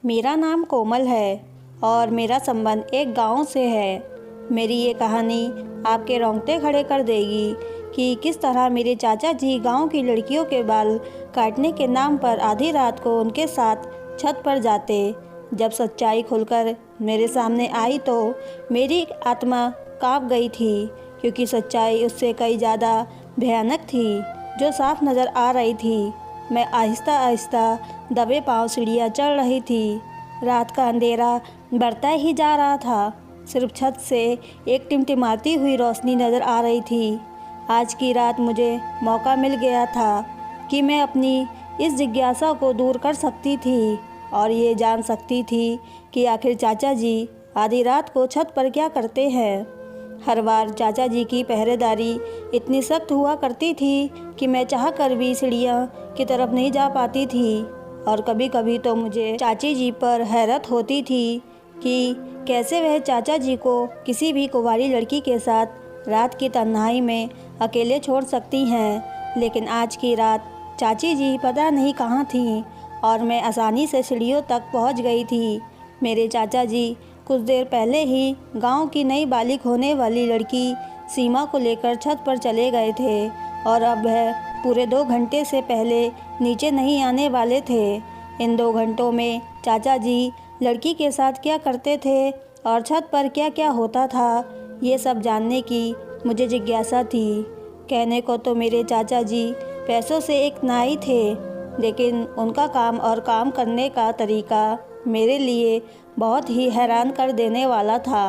मेरा नाम कोमल है और मेरा संबंध एक गांव से है। मेरी ये कहानी आपके रोंगटे खड़े कर देगी कि किस तरह मेरे चाचा जी गांव की लड़कियों के बाल काटने के नाम पर आधी रात को उनके साथ छत पर जाते। जब सच्चाई खुलकर मेरे सामने आई तो मेरी आत्मा कांप गई थी, क्योंकि सच्चाई उससे कई ज़्यादा भयानक थी जो साफ नज़र आ रही थी। मैं आहिस्ता आहिस्ता दबे पांव सीढ़ियाँ चढ़ रही थी। रात का अंधेरा बढ़ता ही जा रहा था। सिर्फ छत से एक टिमटिमाती हुई रोशनी नज़र आ रही थी। आज की रात मुझे मौका मिल गया था कि मैं अपनी इस जिज्ञासा को दूर कर सकती थी और ये जान सकती थी कि आखिर चाचा जी आधी रात को छत पर क्या करते हैं। हर बार चाचा जी की पहरेदारी इतनी सख्त हुआ करती थी कि मैं चाह कर भी सीढ़ियाँ की तरफ नहीं जा पाती थी। और कभी कभी तो मुझे चाची जी पर हैरत होती थी कि कैसे वह चाचा जी को किसी भी कुंवारी लड़की के साथ रात की तन्हाई में अकेले छोड़ सकती हैं। लेकिन आज की रात चाची जी पता नहीं कहाँ थीं और मैं आसानी से सीढ़ियों तक पहुँच गई थी। मेरे चाचा जी कुछ देर पहले ही गांव की नई बालिग होने वाली लड़की सीमा को लेकर छत पर चले गए थे और अब वह पूरे 2 घंटे से पहले नीचे नहीं आने वाले थे। इन 2 घंटों में चाचा जी लड़की के साथ क्या करते थे और छत पर क्या क्या होता था, ये सब जानने की मुझे जिज्ञासा थी। कहने को तो मेरे चाचा जी पैसों से एक नाई थे, लेकिन उनका काम और काम करने का तरीका मेरे लिए बहुत ही हैरान कर देने वाला था।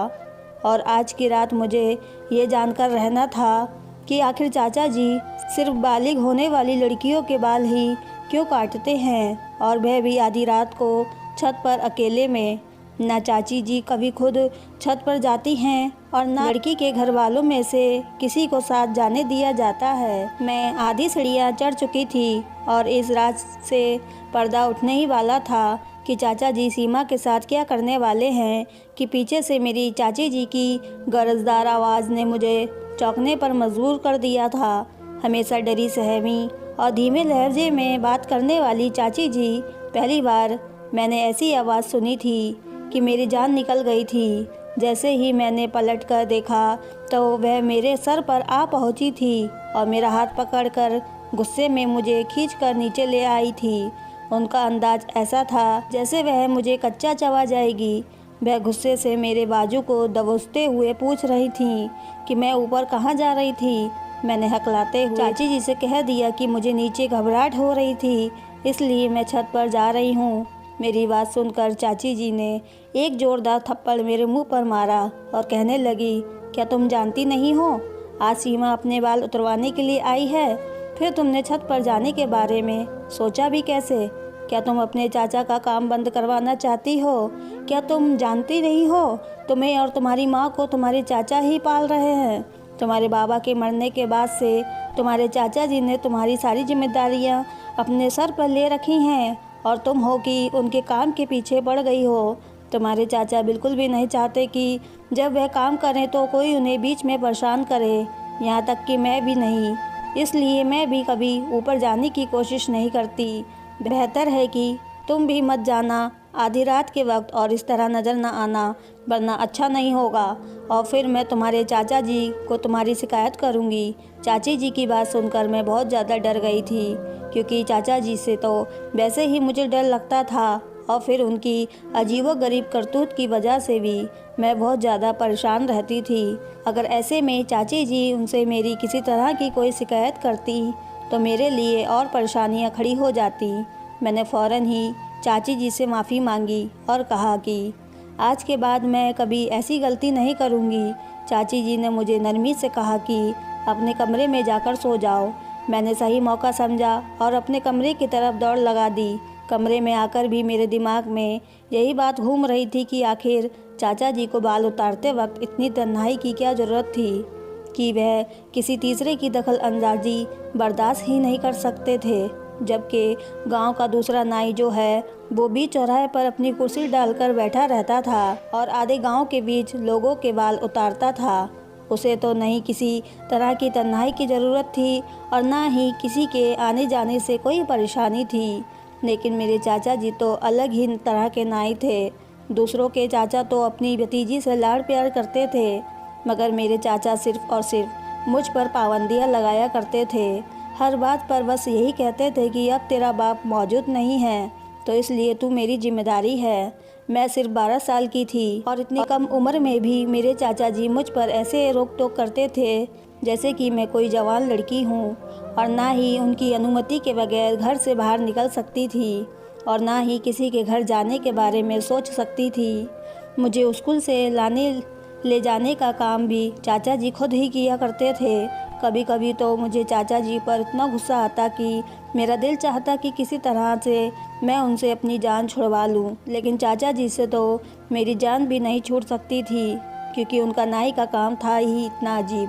और आज की रात मुझे ये जानकर रहना था कि आखिर चाचा जी सिर्फ बालिग होने वाली लड़कियों के बाल ही क्यों काटते हैं, और वह भी आधी रात को छत पर अकेले में। ना चाची जी कभी खुद छत पर जाती हैं और ना लड़की के घर वालों में से किसी को साथ जाने दिया जाता है। मैं आधी सीढ़ियाँ चढ़ चुकी थी और इस रात से पर्दा उठने ही वाला था कि चाचा जी सीमा के साथ क्या करने वाले हैं कि पीछे से मेरी चाची जी की गरजदार आवाज़ ने मुझे चौंकने पर मजबूर कर दिया था। हमेशा डरी सहमी और धीमे लहजे में बात करने वाली चाची जी, पहली बार मैंने ऐसी आवाज़ सुनी थी कि मेरी जान निकल गई थी। जैसे ही मैंने पलट कर देखा तो वह मेरे सर पर आ पहुंची थी और मेरा हाथ पकड़कर गुस्से में मुझे खींचकर नीचे ले आई थी। उनका अंदाज ऐसा था जैसे वह मुझे कच्चा चबा जाएगी। वह गुस्से से मेरे बाजू को दबोचते हुए पूछ रही थी कि मैं ऊपर कहाँ जा रही थी। मैंने हकलाते हुए चाची जी से कह दिया कि मुझे नीचे घबराहट हो रही थी, इसलिए मैं छत पर जा रही हूँ। मेरी बात सुनकर चाची जी ने एक जोरदार थप्पड़ मेरे मुंह पर मारा और कहने लगी, क्या तुम जानती नहीं हो आज सीमा अपने बाल उतरवाने के लिए आई है? फिर तुमने छत पर जाने के बारे में सोचा भी कैसे? क्या तुम अपने चाचा का काम बंद करवाना चाहती हो? क्या तुम जानती नहीं हो तुम्हें और तुम्हारी माँ को तुम्हारे चाचा ही पाल रहे हैं? तुम्हारे बाबा के मरने के बाद से तुम्हारे चाचा जी ने तुम्हारी सारी जिम्मेदारियाँ अपने सर पर ले रखी हैं और तुम हो कि उनके काम के पीछे पड़ गई हो। तुम्हारे चाचा बिल्कुल भी नहीं चाहते कि जब वह काम करें तो कोई उन्हें बीच में परेशान करे, यहाँ तक कि मैं भी नहीं। इसलिए मैं भी कभी ऊपर जाने की कोशिश नहीं करती। बेहतर है कि तुम भी मत जाना आधी रात के वक्त और इस तरह नज़र ना आना, वरना अच्छा नहीं होगा और फिर मैं तुम्हारे चाचा जी को तुम्हारी शिकायत करूँगी। चाची जी की बात सुनकर मैं बहुत ज़्यादा डर गई थी, क्योंकि चाचा जी से तो वैसे ही मुझे डर लगता था और फिर उनकी अजीबोगरीब करतूत की वजह से भी मैं बहुत ज़्यादा परेशान रहती थी। अगर ऐसे में चाची जी उनसे मेरी किसी तरह की कोई शिकायत करती तो मेरे लिए और परेशानियां खड़ी हो जाती। मैंने फ़ौरन ही चाची जी से माफ़ी मांगी और कहा कि आज के बाद मैं कभी ऐसी गलती नहीं करूँगी। चाची जी ने मुझे नरमी से कहा कि अपने कमरे में जाकर सो जाओ। मैंने सही मौका समझा और अपने कमरे की तरफ दौड़ लगा दी। कमरे में आकर भी मेरे दिमाग में यही बात घूम रही थी कि आखिर चाचा जी को बाल उतारते वक्त इतनी तन्हाई की क्या ज़रूरत थी कि वह किसी तीसरे की दखल अंदाजी बर्दाश्त ही नहीं कर सकते थे। जबकि गांव का दूसरा नाई जो है वो भी चौराहे पर अपनी कुर्सी डालकर बैठा रहता था और आधे गांव के बीच लोगों के बाल उतारता था। उसे तो नहीं किसी तरह की तन्हाई की ज़रूरत थी और ना ही किसी के आने जाने से कोई परेशानी थी। लेकिन मेरे चाचा जी तो अलग ही तरह के नाई थे। दूसरों के चाचा तो अपनी भतीजी से लाड़ प्यार करते थे, मगर मेरे चाचा सिर्फ़ और सिर्फ मुझ पर पाबंदियाँ लगाया करते थे। हर बात पर बस यही कहते थे कि अब तेरा बाप मौजूद नहीं है, तो इसलिए तू मेरी जिम्मेदारी है। मैं सिर्फ 12 साल की थी और इतनी कम उम्र में भी मेरे चाचा जी मुझ पर ऐसे रोक टोक करते थे जैसे कि मैं कोई जवान लड़की हूँ, और ना ही उनकी अनुमति के बगैर घर से बाहर निकल सकती थी और ना ही किसी के घर जाने के बारे में सोच सकती थी। मुझे स्कूल से लाने ले जाने का काम भी चाचा जी खुद ही किया करते थे। कभी कभी तो मुझे चाचा जी पर इतना गुस्सा आता कि मेरा दिल चाहता कि किसी तरह से मैं उनसे अपनी जान छुड़वा लूं, लेकिन चाचा जी से तो मेरी जान भी नहीं छूट सकती थी, क्योंकि उनका नाई का काम था ही इतना अजीब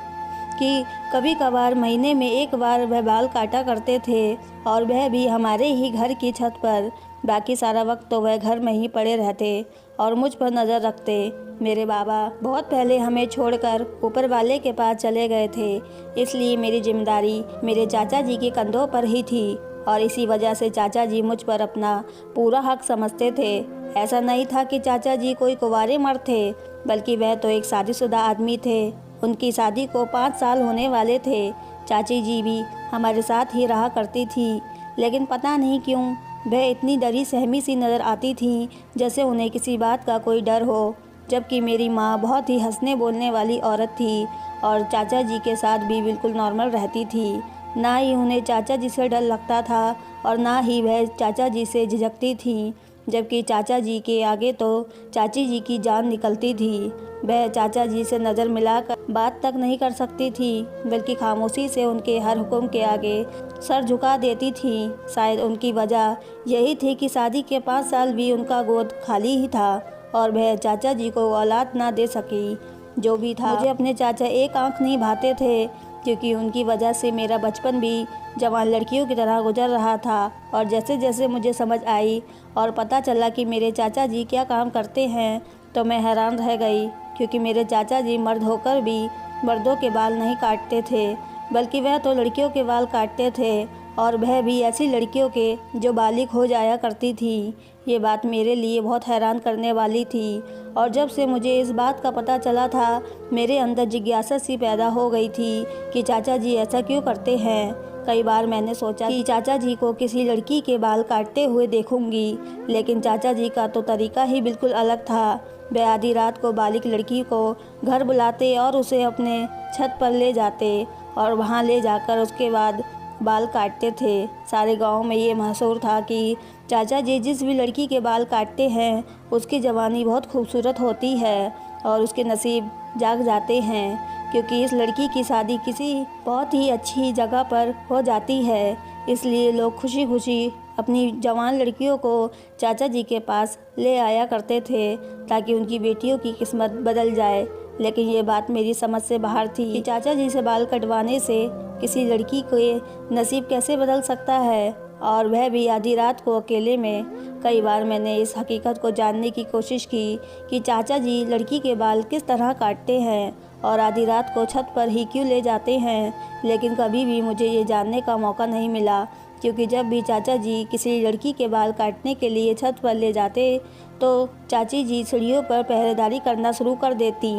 कि कभी कभार महीने में एक बार वह बाल काटा करते थे, और वह भी हमारे ही घर की छत पर। बाकी सारा वक्त तो वह घर में ही पड़े रहते और मुझ पर नज़र रखते। मेरे बाबा बहुत पहले हमें छोड़कर ऊपर वाले के पास चले गए थे, इसलिए मेरी जिम्मेदारी मेरे चाचा जी के कंधों पर ही थी, और इसी वजह से चाचा जी मुझ पर अपना पूरा हक समझते थे। ऐसा नहीं था कि चाचा जी कोई कुंवारे मर्द थे, बल्कि वह तो एक शादीशुदा आदमी थे। उनकी शादी को 5 साल होने वाले थे। चाची जी भी हमारे साथ ही रहा करती थी, लेकिन पता नहीं क्यों वह इतनी डरी सहमी सी नज़र आती थी, जैसे उन्हें किसी बात का कोई डर हो। जबकि मेरी माँ बहुत ही हंसने बोलने वाली औरत थी और चाचा जी के साथ भी बिल्कुल नॉर्मल रहती थी। ना ही उन्हें चाचा जी से डर लगता था और ना ही वह चाचा जी से झिझकती थी, जबकि चाचा जी के आगे तो चाची जी की जान निकलती थी। वह चाचा जी से नज़र मिलाकर बात तक नहीं कर सकती थी, बल्कि खामोशी से उनके हर हुक्म के आगे सर झुका देती थी। शायद उनकी वजह यही थी कि शादी के 5 साल भी उनका गोद खाली ही था और वह चाचा जी को औलाद ना दे सकी। जो भी था, मुझे अपने चाचा एक आंख नहीं भाते थे, क्योंकि उनकी वजह से मेरा बचपन भी जवान लड़कियों की तरह गुजर रहा था। और जैसे जैसे मुझे समझ आई और पता चला कि मेरे चाचा जी क्या काम करते हैं, तो मैं हैरान रह गई, क्योंकि मेरे चाचा जी मर्द होकर भी मर्दों के बाल नहीं काटते थे, बल्कि वह तो लड़कियों के बाल काटते थे, और वह भी ऐसी लड़कियों के जो बालिग हो जाया करती थी। ये बात मेरे लिए बहुत हैरान करने वाली थी, और जब से मुझे इस बात का पता चला था, मेरे अंदर जिज्ञासा सी पैदा हो गई थी कि चाचा जी ऐसा क्यों करते हैं। कई बार मैंने सोचा कि चाचा जी को किसी लड़की के बाल काटते हुए देखूंगी, लेकिन चाचा जी का तो तरीका ही बिल्कुल अलग था। वह आधी रात को बालिग लड़की को घर बुलाते और उसे अपने छत पर ले जाते और वहां ले जाकर उसके बाद बाल काटते थे। सारे गांव में ये मशहूर था कि चाचा जी जिस भी लड़की के बाल काटते हैं, उसकी जवानी बहुत खूबसूरत होती है और उसके नसीब जाग जाते हैं, क्योंकि इस लड़की की शादी किसी बहुत ही अच्छी जगह पर हो जाती है। इसलिए लोग खुशी खुशी अपनी जवान लड़कियों को चाचा जी के पास ले आया करते थे, ताकि उनकी बेटियों की किस्मत बदल जाए। लेकिन ये बात मेरी समझ से बाहर थी कि चाचा जी से बाल कटवाने से किसी लड़की के नसीब कैसे बदल सकता है, और वह भी आधी रात को अकेले में। कई बार मैंने इस हकीकत को जानने की कोशिश की कि चाचा जी लड़की के बाल किस तरह काटते हैं और आधी रात को छत पर ही क्यों ले जाते हैं, लेकिन कभी भी मुझे ये जानने का मौका नहीं मिला, क्योंकि जब भी चाचा जी किसी लड़की के बाल काटने के लिए छत पर ले जाते, तो चाची जी सीढ़ियों पर पहरेदारी करना शुरू कर देती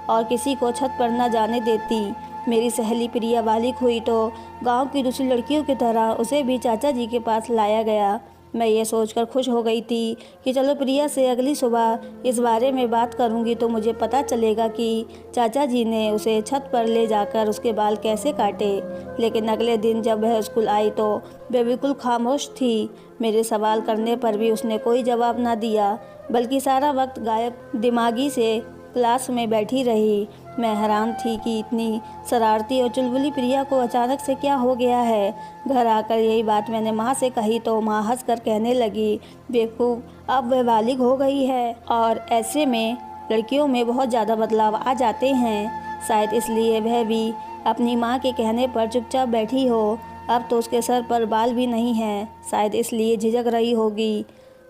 और किसी को छत पर न जाने देती। मेरी सहेली प्रिया बालिग हुई तो गांव की दूसरी लड़कियों की तरह उसे भी चाचा जी के पास लाया गया। मैं ये सोचकर खुश हो गई थी कि चलो प्रिया से अगली सुबह इस बारे में बात करूंगी, तो मुझे पता चलेगा कि चाचा जी ने उसे छत पर ले जाकर उसके बाल कैसे काटे। लेकिन अगले दिन जब वह स्कूल आई तो वह बिल्कुल खामोश थी। मेरे सवाल करने पर भी उसने कोई जवाब ना दिया, बल्कि सारा वक्त गायब दिमागी से क्लास में बैठी रही। मैं हैरान थी कि इतनी शरारती और चुलबुली प्रिया को अचानक से क्या हो गया है। घर आकर यही बात मैंने माँ से कही तो माँ हंसकर कहने लगी, बेवकूफ़, अब वह बालिग हो गई है और ऐसे में लड़कियों में बहुत ज़्यादा बदलाव आ जाते हैं। शायद इसलिए वह भी अपनी माँ के कहने पर चुपचाप बैठी हो। अब तो उसके सर पर बाल भी नहीं हैं, शायद इसलिए झिझक रही होगी।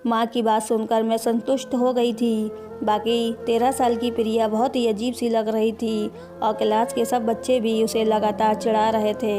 माँ की बात सुनकर मैं संतुष्ट हो गई थी। बाकी 13 साल की प्रिया बहुत ही अजीब सी लग रही थी और क्लास के सब बच्चे भी उसे लगातार चिढ़ा रहे थे।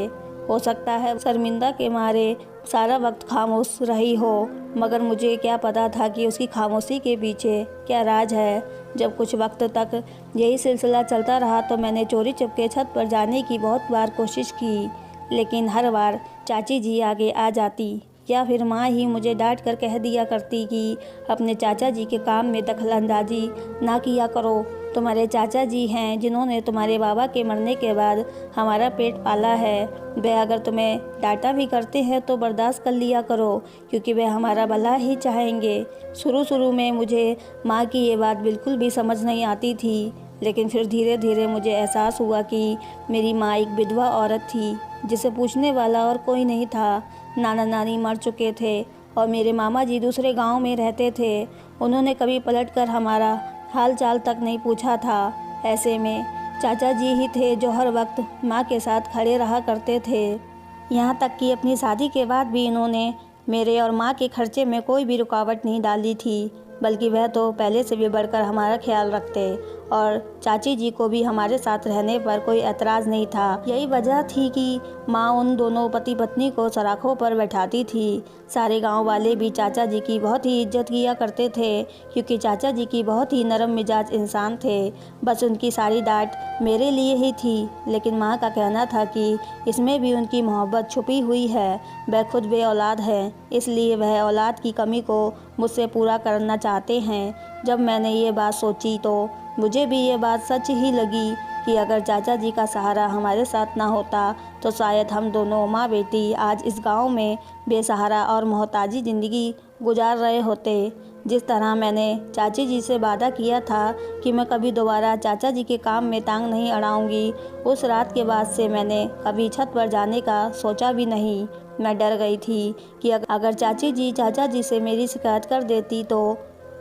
हो सकता है शर्मिंदा के मारे सारा वक्त खामोश रही हो, मगर मुझे क्या पता था कि उसकी खामोशी के पीछे क्या राज है। जब कुछ वक्त तक यही सिलसिला चलता रहा तो मैंने चोरी चुपके छत पर जाने की बहुत बार कोशिश की, लेकिन हर बार चाची जी आगे आ जाती या फिर माँ ही मुझे डांट कर कह दिया करती कि अपने चाचा जी के काम में दखलंदाजी ना किया करो। तुम्हारे चाचा जी हैं जिन्होंने तुम्हारे बाबा के मरने के बाद हमारा पेट पाला है। वे अगर तुम्हें डांटा भी करते हैं तो बर्दाश्त कर लिया करो, क्योंकि वे हमारा भला ही चाहेंगे। शुरू में मुझे माँ की ये बात बिल्कुल भी समझ नहीं आती थी, लेकिन फिर धीरे धीरे मुझे एहसास हुआ कि मेरी माँ एक विधवा औरत थी जिसे पूछने वाला और कोई नहीं था। नाना नानी मर चुके थे और मेरे मामा जी दूसरे गांव में रहते थे। उन्होंने कभी पलटकर हमारा हाल चाल तक नहीं पूछा था। ऐसे में चाचा जी ही थे जो हर वक्त माँ के साथ खड़े रहा करते थे। यहाँ तक कि अपनी शादी के बाद भी इन्होंने मेरे और माँ के खर्चे में कोई भी रुकावट नहीं डाली थी, बल्कि वह तो पहले से भी बढ़कर हमारा ख्याल रखते और चाची जी को भी हमारे साथ रहने पर कोई ऐतराज़ नहीं था। यही वजह थी कि माँ उन दोनों पति पत्नी को सराखों पर बैठाती थी। सारे गांव वाले भी चाचा जी की बहुत ही इज्जत किया करते थे, क्योंकि चाचा जी की बहुत ही नरम मिजाज इंसान थे। बस उनकी सारी डांट मेरे लिए ही थी, लेकिन माँ का कहना था कि इसमें भी उनकी मोहब्बत छुपी हुई है। वह खुद बे औलाद है, इसलिए वह औलाद की कमी को मुझसे पूरा करना चाहते हैं। जब मैंने ये बात सोची तो मुझे भी ये बात सच ही लगी कि अगर चाचा जी का सहारा हमारे साथ ना होता तो शायद हम दोनों माँ बेटी आज इस गांव में बेसहारा और मोहताजी ज़िंदगी गुजार रहे होते। जिस तरह मैंने चाची जी से वादा किया था कि मैं कभी दोबारा चाचा जी के काम में टांग नहीं अड़ाऊंगी, उस रात के बाद से मैंने कभी छत पर जाने का सोचा भी नहीं। मैं डर गई थी कि अगर चाची जी चाचा जी से मेरी शिकायत कर देती तो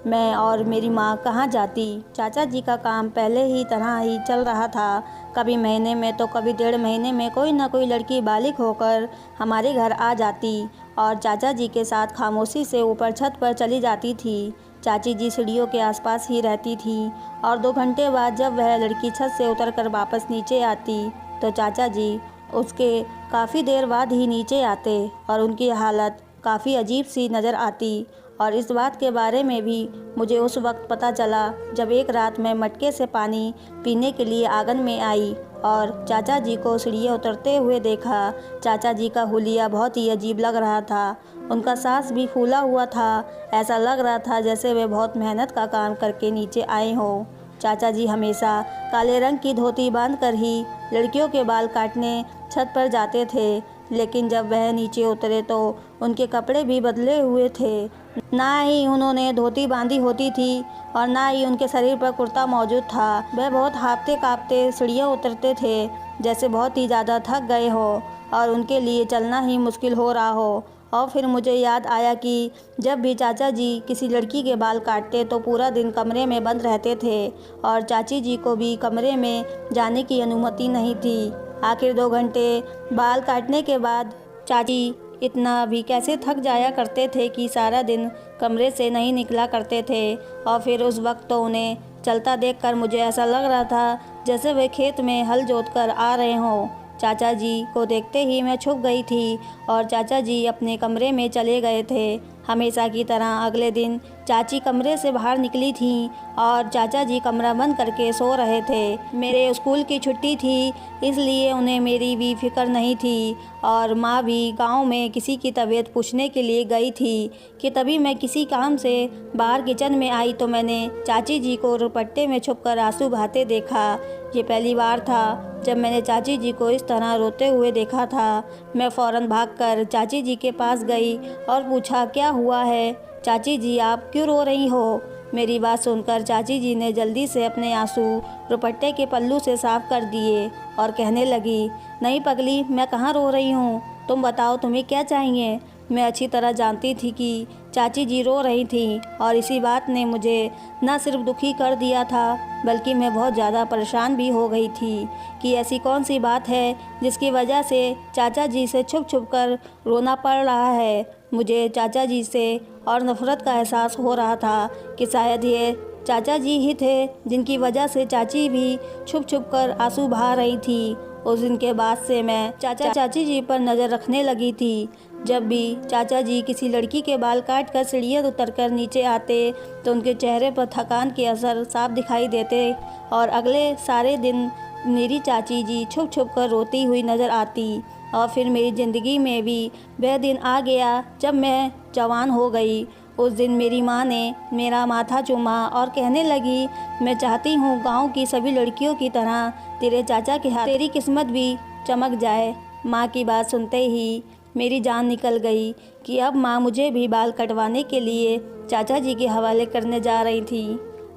मैं और मेरी माँ कहाँ जाती। चाचा जी का काम पहले ही तरह ही चल रहा था। कभी महीने में तो कभी 1.5 महीने में कोई ना कोई लड़की बालिग होकर हमारे घर आ जाती और चाचा जी के साथ खामोशी से ऊपर छत पर चली जाती थी। चाची जी सीढ़ियों के आसपास ही रहती थी और 2 घंटे बाद जब वह लड़की छत से उतरकर वापस नीचे आती तो चाचा जी उसके काफ़ी देर बाद ही नीचे आते और उनकी हालत काफ़ी अजीब सी नज़र आती। और इस बात के बारे में भी मुझे उस वक्त पता चला जब एक रात मैं मटके से पानी पीने के लिए आंगन में आई और चाचा जी को सीढ़ियाँ उतरते हुए देखा। चाचा जी का हुलिया बहुत ही अजीब लग रहा था। उनका सांस भी फूला हुआ था। ऐसा लग रहा था जैसे वे बहुत मेहनत का काम करके नीचे आए हों। चाचा जी हमेशा काले रंग की धोती बांधकर ही लड़कियों के बाल काटने छत पर जाते थे, लेकिन जब वह नीचे उतरे तो उनके कपड़े भी बदले हुए थे। ना ही उन्होंने धोती बांधी होती थी और ना ही उनके शरीर पर कुर्ता मौजूद था। वह बहुत हाँफते काँपते सीढ़ियाँ उतरते थे, जैसे बहुत ही ज़्यादा थक गए हो और उनके लिए चलना ही मुश्किल हो रहा हो। और फिर मुझे याद आया कि जब भी चाचा जी किसी लड़की के बाल काटते तो पूरा दिन कमरे में बंद रहते थे और चाची जी को भी कमरे में जाने की अनुमति नहीं थी। आखिर 2 घंटे बाल काटने के बाद चाची इतना भी कैसे थक जाया करते थे कि सारा दिन कमरे से नहीं निकला करते थे। और फिर उस वक्त तो उन्हें चलता देखकर मुझे ऐसा लग रहा था जैसे वे खेत में हल जोतकर आ रहे हों। चाचा जी को देखते ही मैं छुप गई थी और चाचा जी अपने कमरे में चले गए थे। हमेशा की तरह अगले दिन चाची कमरे से बाहर निकली थी और चाचा जी कमरा बंद करके सो रहे थे। मेरे स्कूल की छुट्टी थी, इसलिए उन्हें मेरी भी फिक्र नहीं थी और माँ भी गांव में किसी की तबीयत पूछने के लिए गई थी कि तभी मैं किसी काम से बाहर किचन में आई तो मैंने चाची जी को दुपट्टे में छुपकर आंसू बहाते देखा। ये पहली बार था जब मैंने चाची जी को इस तरह रोते हुए देखा था। मैं फ़ौरन भागकर चाची जी के पास गई और पूछा, क्या हुआ है चाची जी, आप क्यों रो रही हो? मेरी बात सुनकर चाची जी ने जल्दी से अपने आंसू दुपट्टे के पल्लू से साफ कर दिए और कहने लगी, नहीं पगली, मैं कहाँ रो रही हूँ, तुम बताओ तुम्हें क्या चाहिए। मैं अच्छी तरह जानती थी कि चाची जी रो रही थी और इसी बात ने मुझे न सिर्फ दुखी कर दिया था बल्कि मैं बहुत ज़्यादा परेशान भी हो गई थी कि ऐसी कौन सी बात है जिसकी वजह से चाचा जी से छुप छुप कर रोना पड़ रहा है। मुझे चाचा जी से और नफ़रत का एहसास हो रहा था कि शायद ये चाचा जी ही थे जिनकी वजह से चाची भी छुप छुप कर आंसू बहा रही थी। उस दिन के बाद से मैं चाचा चाची जी पर नज़र रखने लगी थी। जब भी चाचा जी किसी लड़की के बाल काट कर सीढ़ियाँ उतरकर नीचे आते तो उनके चेहरे पर थकान के असर साफ दिखाई देते और अगले सारे दिन मेरी चाची जी छुप छुप कर रोती हुई नज़र आती। और फिर मेरी ज़िंदगी में भी वह दिन आ गया जब मैं जवान हो गई। उस दिन मेरी माँ ने मेरा माथा चूमा और कहने लगी, मैं चाहती हूँ गांव की सभी लड़कियों की तरह तेरे चाचा के हाथ तेरी किस्मत भी चमक जाए। माँ की बात सुनते ही मेरी जान निकल गई कि अब माँ मुझे भी बाल कटवाने के लिए चाचा जी के हवाले करने जा रही थी।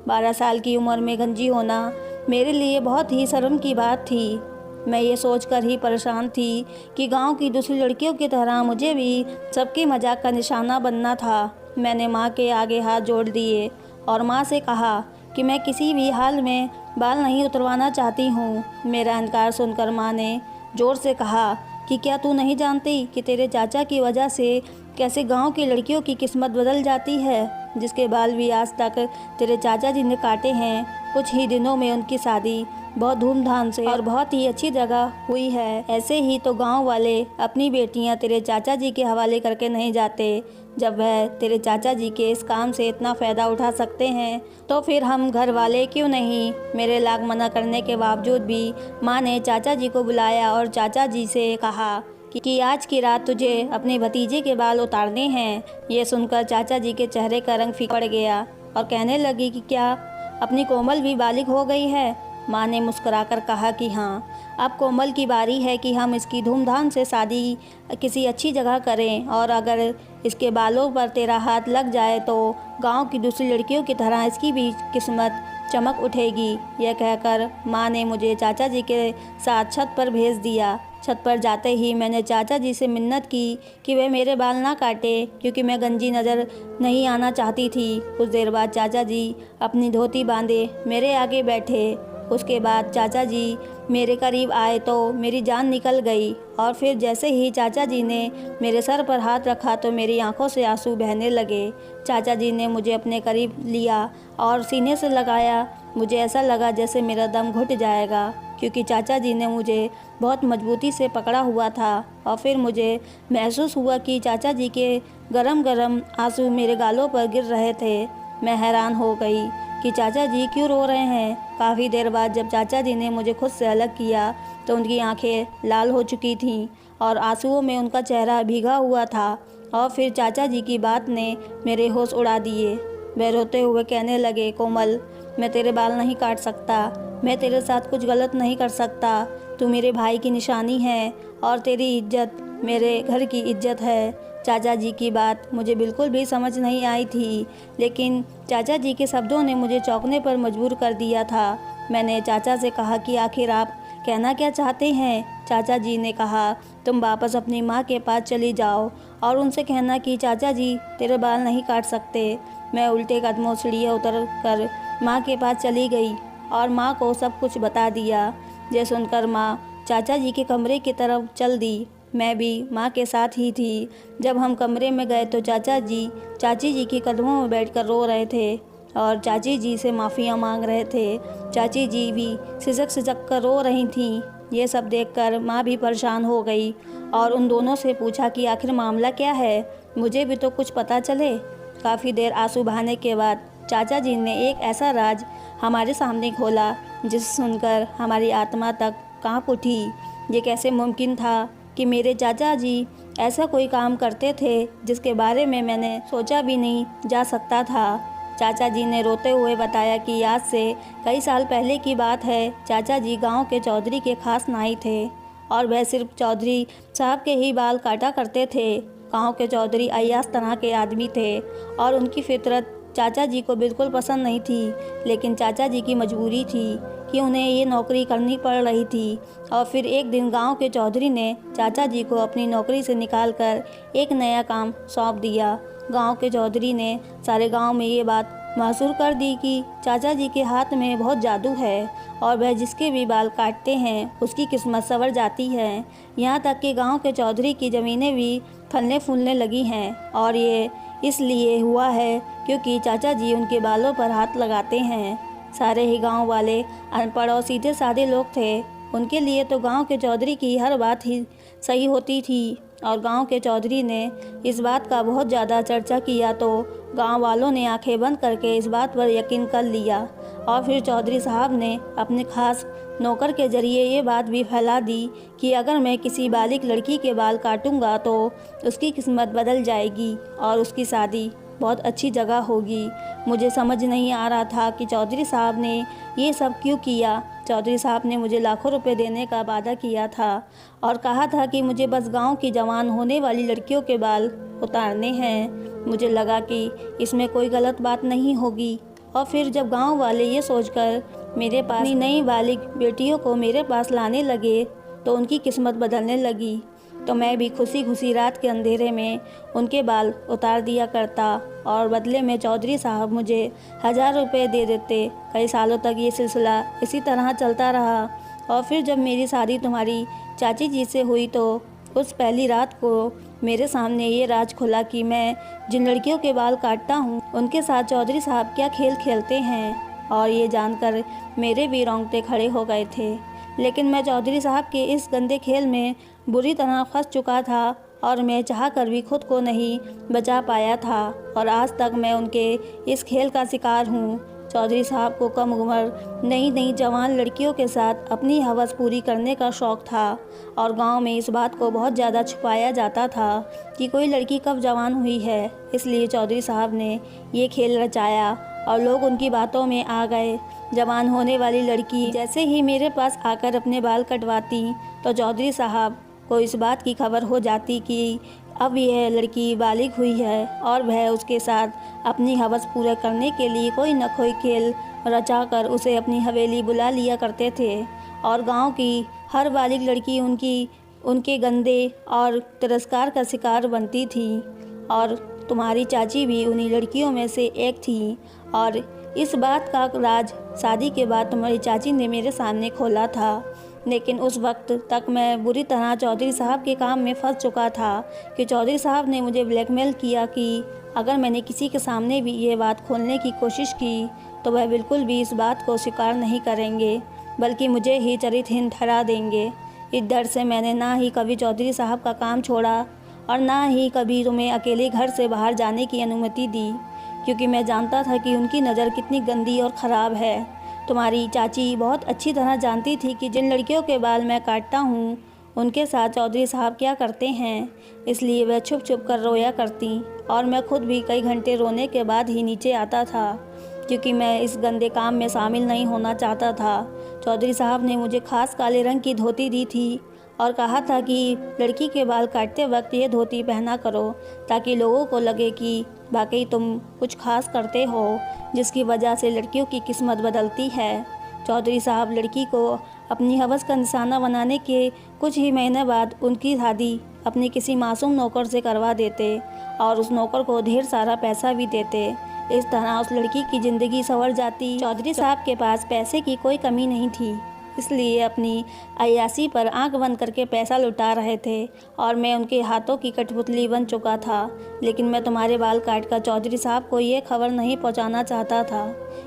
12 साल की उम्र में गंजी होना मेरे लिए बहुत ही शर्म की बात थी। मैं ये सोचकर ही परेशान थी कि गांव की दूसरी लड़कियों की तरह मुझे भी सबके मजाक का निशाना बनना था। मैंने माँ के आगे हाथ जोड़ दिए और माँ से कहा कि मैं किसी भी हाल में बाल नहीं उतरवाना चाहती हूँ। मेरा इनकार सुनकर माँ ने ज़ोर से कहा कि क्या तू नहीं जानती कि तेरे चाचा की वजह से कैसे गांव की लड़कियों की किस्मत बदल जाती है, जिसके बाल भी आज तक तेरे चाचा जी ने काटे हैं। कुछ ही दिनों में उनकी शादी बहुत धूमधाम से और बहुत ही अच्छी जगह हुई है। ऐसे ही तो गांव वाले अपनी बेटियां तेरे चाचा जी के हवाले करके नहीं जाते। जब वह तेरे चाचा जी के इस काम से इतना फ़ायदा उठा सकते हैं तो फिर हम घर वाले क्यों नहीं। मेरे लाख मना करने के बावजूद भी माँ ने चाचा जी को बुलाया और चाचा जी से कहा कि आज की रात तुझे अपने भतीजे के बाल उतारने हैं। ये सुनकर चाचा जी के चेहरे का रंग फीका पड़ गया और कहने लगी कि क्या अपनी कोमल भी बालिग हो गई है। माँ ने मुस्कुराकर कहा कि हाँ, अब कोमल की बारी है कि हम इसकी धूमधाम से शादी किसी अच्छी जगह करें और अगर इसके बालों पर तेरा हाथ लग जाए तो गांव की दूसरी लड़कियों की तरह इसकी भी किस्मत चमक उठेगी। यह कहकर माँ ने मुझे चाचा जी के साथ छत पर भेज दिया। छत पर जाते ही मैंने चाचा जी से मिन्नत की कि वे मेरे बाल ना काटे क्योंकि मैं गंजी नज़र नहीं आना चाहती थी। कुछ देर बाद चाचा जी अपनी धोती बांधे मेरे आगे बैठे। उसके बाद चाचा जी मेरे करीब आए तो मेरी जान निकल गई और फिर जैसे ही चाचा जी ने मेरे सर पर हाथ रखा तो मेरी आंखों से आंसू बहने लगे। चाचा जी ने मुझे अपने करीब लिया और सीने से लगाया। मुझे ऐसा लगा जैसे मेरा दम घुट जाएगा क्योंकि चाचा जी ने मुझे बहुत मजबूती से पकड़ा हुआ था और फिर मुझे महसूस हुआ कि चाचा जी के गरम गरम आंसू मेरे गालों पर गिर रहे थे। मैं हैरान हो गई कि चाचा जी क्यों रो रहे हैं। काफ़ी देर बाद जब चाचा जी ने मुझे खुद से अलग किया तो उनकी आंखें लाल हो चुकी थीं और आंसुओं में उनका चेहरा भीगा हुआ था। और फिर चाचा जी की बात ने मेरे होश उड़ा दिए। वे रोते हुए कहने लगे, कोमल, मैं तेरे बाल नहीं काट सकता, मैं तेरे साथ कुछ गलत नहीं कर सकता। तू मेरे भाई की निशानी है और तेरी इज्जत मेरे घर की इज्जत है। चाचा जी की बात मुझे बिल्कुल भी समझ नहीं आई थी, लेकिन चाचा जी के शब्दों ने मुझे चौंकने पर मजबूर कर दिया था। मैंने चाचा से कहा कि आखिर आप कहना क्या चाहते हैं। चाचा जी ने कहा, तुम वापस अपनी माँ के पास चली जाओ और उनसे कहना कि चाचा जी तेरे बाल नहीं काट सकते। मैं उल्टे कदमों सीढ़ियाँ उतर कर माँ के पास चली गई और माँ को सब कुछ बता दिया। यह सुनकर माँ चाचा जी के कमरे की तरफ चल दी। मैं भी माँ के साथ ही थी। जब हम कमरे में गए तो चाचा जी चाची जी के कदमों में बैठकर रो रहे थे और चाची जी से माफ़ियाँ मांग रहे थे। चाची जी भी सिसक सिसक कर रो रही थीं। ये सब देखकर माँ भी परेशान हो गई और उन दोनों से पूछा कि आखिर मामला क्या है, मुझे भी तो कुछ पता चले। काफ़ी देर आंसू बहाने के बाद चाचा जी ने एक ऐसा राज हमारे सामने खोला जिसे सुनकर हमारी आत्मा तक कांप उठी। ये कैसे मुमकिन था कि मेरे चाचा जी ऐसा कोई काम करते थे जिसके बारे में मैंने सोचा भी नहीं जा सकता था। चाचा जी ने रोते हुए बताया कि आज से कई साल पहले की बात है। चाचा जी गांव के चौधरी के खास नाई थे और वह सिर्फ चौधरी साहब के ही बाल काटा करते थे। गांव के चौधरी अय्याश तरह के आदमी थे और उनकी फितरत चाचा जी को बिल्कुल पसंद नहीं थी, लेकिन चाचा जी की मजबूरी थी कि उन्हें ये नौकरी करनी पड़ रही थी। और फिर एक दिन गांव के चौधरी ने चाचा जी को अपनी नौकरी से निकालकर एक नया काम सौंप दिया। गांव के चौधरी ने सारे गांव में ये बात मशहूर कर दी कि चाचा जी के हाथ में बहुत जादू है और वह जिसके भी बाल काटते हैं उसकी किस्मत संवर जाती है। यहाँ तक कि गांव के चौधरी की ज़मीनें भी फलने फूलने लगी हैं और ये इसलिए हुआ है क्योंकि चाचा जी उनके बालों पर हाथ लगाते हैं। सारे ही गांव वाले अनपढ़ और सीधे साधे लोग थे। उनके लिए तो गांव के चौधरी की हर बात ही सही होती थी। और गांव के चौधरी ने इस बात का बहुत ज़्यादा चर्चा किया तो गांव वालों ने आंखें बंद करके इस बात पर यकीन कर लिया। और फिर चौधरी साहब ने अपने खास नौकर के ज़रिए ये बात भी फैला दी कि अगर मैं किसी बालिग लड़की के बाल काटूंगा तो उसकी किस्मत बदल जाएगी और उसकी शादी बहुत अच्छी जगह होगी। मुझे समझ नहीं आ रहा था कि चौधरी साहब ने ये सब क्यों किया। चौधरी साहब ने मुझे लाखों रुपए देने का वादा किया था और कहा था कि मुझे बस गांव की जवान होने वाली लड़कियों के बाल उतारने हैं। मुझे लगा कि इसमें कोई गलत बात नहीं होगी। और फिर जब गांव वाले ये सोचकर मेरे पास नई बालिग बेटियों को मेरे पास लाने लगे तो उनकी किस्मत बदलने लगी। तो मैं भी खुशी खुशी रात के अंधेरे में उनके बाल उतार दिया करता और बदले में चौधरी साहब मुझे 1000 रुपये दे देते। कई सालों तक ये सिलसिला इसी तरह चलता रहा। और फिर जब मेरी शादी तुम्हारी चाची जी से हुई तो उस पहली रात को मेरे सामने ये राज खुला कि मैं जिन लड़कियों के बाल काटता हूँ उनके साथ चौधरी साहब क्या खेल खेलते हैं। और ये जानकर मेरे भी रोंगटे खड़े हो गए थे। लेकिन मैं चौधरी साहब के इस गंदे खेल में बुरी तरह फंस चुका था और मैं चाह कर भी खुद को नहीं बचा पाया था और आज तक मैं उनके इस खेल का शिकार हूँ। चौधरी साहब को कम उम्र नई नई जवान लड़कियों के साथ अपनी हवस पूरी करने का शौक़ था और गांव में इस बात को बहुत ज़्यादा छुपाया जाता था कि कोई लड़की कब जवान हुई है। इसलिए चौधरी साहब ने ये खेल रचाया और लोग उनकी बातों में आ गए। जवान होने वाली लड़की जैसे ही मेरे पास आकर अपने बाल कटवाती तो चौधरी साहब को इस बात की खबर हो जाती कि अब यह लड़की बालिग हुई है और वह उसके साथ अपनी हवस पूरा करने के लिए कोई न कोई खेल रचाकर उसे अपनी हवेली बुला लिया करते थे। और गांव की हर बालिग लड़की उनके गंदे और तिरस्कार का शिकार बनती थी और तुम्हारी चाची भी उन्हीं लड़कियों में से एक थी। और इस बात का राज शादी के बाद तुम्हारी चाची ने मेरे सामने खोला था। लेकिन उस वक्त तक मैं बुरी तरह चौधरी साहब के काम में फंस चुका था कि चौधरी साहब ने मुझे ब्लैकमेल किया कि अगर मैंने किसी के सामने भी ये बात खोलने की कोशिश की तो वह बिल्कुल भी इस बात को स्वीकार नहीं करेंगे बल्कि मुझे ही चरित्रहीन ठहरा देंगे। इस डर से मैंने ना ही कभी चौधरी साहब का काम छोड़ा और ना ही कभी तुम्हें अकेले घर से बाहर जाने की अनुमति दी, क्योंकि मैं जानता था कि उनकी नज़र कितनी गंदी और ख़राब है। तुम्हारी चाची बहुत अच्छी तरह जानती थी कि जिन लड़कियों के बाल मैं काटता हूँ उनके साथ चौधरी साहब क्या करते हैं, इसलिए वह छुप छुप कर रोया करती और मैं खुद भी कई घंटे रोने के बाद ही नीचे आता था, क्योंकि मैं इस गंदे काम में शामिल नहीं होना चाहता था। चौधरी साहब ने मुझे खास काले रंग की धोती दी थी और कहा था कि लड़की के बाल काटते वक्त ये धोती पहना करो ताकि लोगों को लगे कि वाकई तुम कुछ खास करते हो, जिसकी वजह से लड़कियों की किस्मत बदलती है। चौधरी साहब लड़की को अपनी हवस का निशाना बनाने के कुछ ही महीने बाद उनकी शादी अपने किसी मासूम नौकर से करवा देते और उस नौकर को ढेर सारा पैसा भी देते। इस तरह उस लड़की की ज़िंदगी संवर जाती। चौधरी साहब के पास पैसे की कोई कमी नहीं थी, इसलिए अपनी अय्याशी पर आंख बंद करके पैसा लुटा रहे थे और मैं उनके हाथों की कठपुतली बन चुका था। लेकिन मैं तुम्हारे बाल काट कर चौधरी साहब को ये खबर नहीं पहुंचाना चाहता था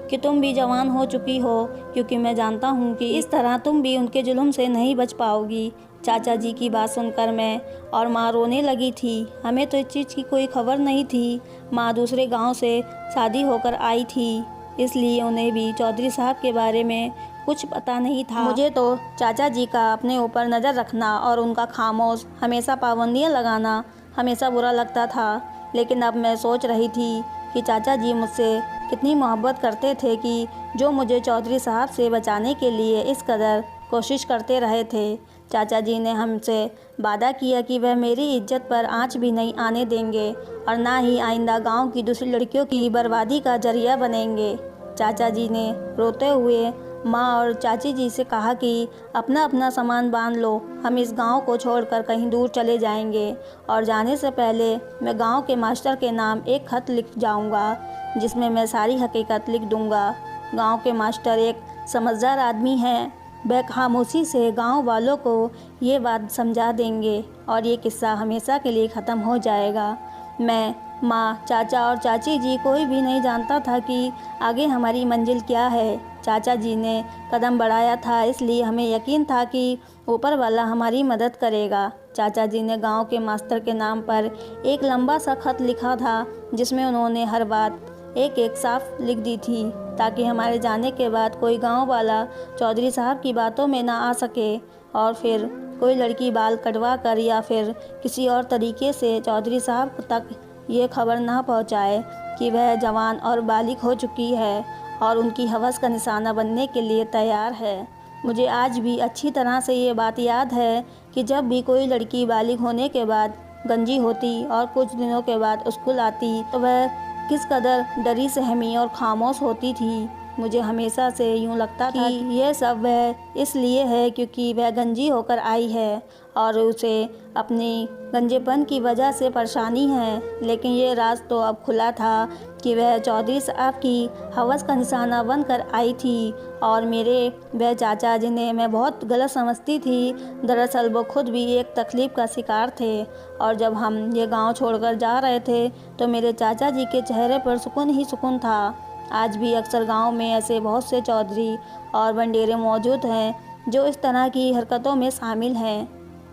कि तुम भी जवान हो चुकी हो, क्योंकि मैं जानता हूं कि इस तरह तुम भी उनके जुल्म से नहीं बच पाओगी। चाचा जी की बात सुनकर मैं और माँ रोने लगी थी। हमें तो इस चीज़ की कोई खबर नहीं थी। माँ दूसरे गाँव से शादी होकर आई थी, इसलिए उन्हें भी चौधरी साहब के बारे में कुछ पता नहीं था। मुझे तो चाचा जी का अपने ऊपर नज़र रखना और उनका खामोश हमेशा पाबंदियाँ लगाना हमेशा बुरा लगता था। लेकिन अब मैं सोच रही थी कि चाचा जी मुझसे कितनी मोहब्बत करते थे कि जो मुझे चौधरी साहब से बचाने के लिए इस कदर कोशिश करते रहे थे। चाचा जी ने हमसे वादा किया कि वह मेरी इज्जत पर आँच भी नहीं आने देंगे और ना ही आइंदा गांव की दूसरी लड़कियों की बर्बादी का जरिया बनेंगे। चाचा जी ने रोते हुए माँ और चाची जी से कहा कि अपना अपना सामान बांध लो, हम इस गांव को छोड़कर कहीं दूर चले जाएंगे और जाने से पहले मैं गांव के मास्टर के नाम एक खत लिख जाऊंगा जिसमें मैं सारी हकीकत लिख दूंगा। गांव के मास्टर एक समझदार आदमी हैं, वह खामोशी से गांव वालों को ये बात समझा देंगे और ये किस्सा हमेशा के लिए ख़त्म हो जाएगा। मैं, माँ, चाचा और चाची जी कोई भी नहीं जानता था कि आगे हमारी मंजिल क्या है। चाचा जी ने कदम बढ़ाया था, इसलिए हमें यकीन था कि ऊपर वाला हमारी मदद करेगा। चाचा जी ने गांव के मास्टर के नाम पर एक लंबा सा खत लिखा था, जिसमें उन्होंने हर बात एक एक साफ लिख दी थी, ताकि हमारे जाने के बाद कोई गांव वाला चौधरी साहब की बातों में ना आ सके और फिर कोई लड़की बाल कटवा कर या फिर किसी और तरीके से चौधरी साहब तक ये खबर ना पहुंचाए कि वह जवान और बालिग हो चुकी है और उनकी हवस का निशाना बनने के लिए तैयार है। मुझे आज भी अच्छी तरह से ये बात याद है कि जब भी कोई लड़की बालिग होने के बाद गंजी होती और कुछ दिनों के बाद स्कूल आती तो वह किस कदर डरी सहमी और खामोश होती थी। मुझे हमेशा से यूँ लगता था कि यह सब वह इसलिए है क्योंकि वह गंजी होकर आई है और उसे अपनी गंजेपन की वजह से परेशानी है। लेकिन ये राज तो अब खुला था कि वह चौधरी साहब की हवस का निशाना बनकर आई थी और मेरे वह चाचा जिन्हें मैं बहुत गलत समझती थी, दरअसल वो खुद भी एक तकलीफ़ का शिकार थे। और जब हम ये गांव छोड़कर जा रहे थे तो मेरे चाचा जी के चेहरे पर सुकून ही सुकून था। आज भी अक्सर गांव में ऐसे बहुत से चौधरी और बंडेरे मौजूद हैं जो इस तरह की हरकतों में शामिल हैं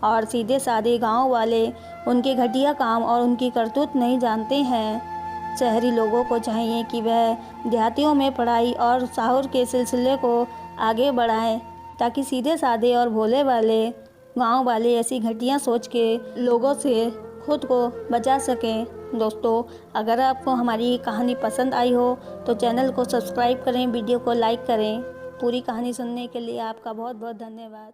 और सीधे साधे गांव वाले उनके घटिया काम और उनकी करतूत नहीं जानते हैं। शहरी लोगों को चाहिए कि वह देहातियों में पढ़ाई और साहुर के सिलसिले को आगे बढ़ाएं, ताकि सीधे साधे और भोले वाले गांव वाले ऐसी घटिया सोच के लोगों से खुद को बचा सकें। दोस्तों, अगर आपको हमारी कहानी पसंद आई हो तो चैनल को सब्सक्राइब करें, वीडियो को लाइक करें। पूरी कहानी सुनने के लिए आपका बहुत बहुत धन्यवाद।